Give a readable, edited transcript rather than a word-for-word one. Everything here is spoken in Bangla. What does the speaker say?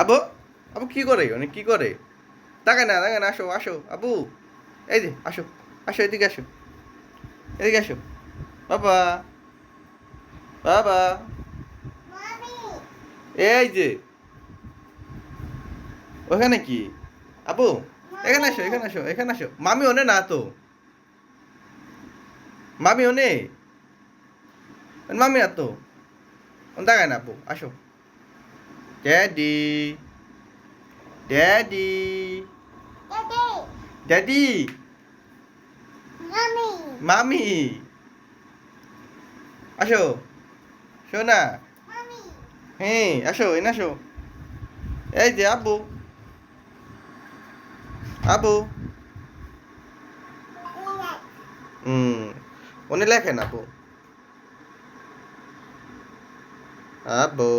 আবু আবু কি করে অনেক কি করে? তাকায় না আসো আসো আবু, এই যে আসো, আসো এদিকে আসো, এদিকে আসো। বাবা, বাবা, এই যে ওখানে কি? আবু, এখানে আসো এখানে আসো এখানে আসো। মামি ওনে না তো, মামি ওনে, মামি না তো। তাকায় না আপু, আসো। ড্যাডি, ড্যাডি, ড্যাডি, মামি, আসো, শোনা। হ্যাঁ আসো এনে আসো। এই যে আব্বু, আব্বু, হুম, উনি লেখেন আপু, আব্বু।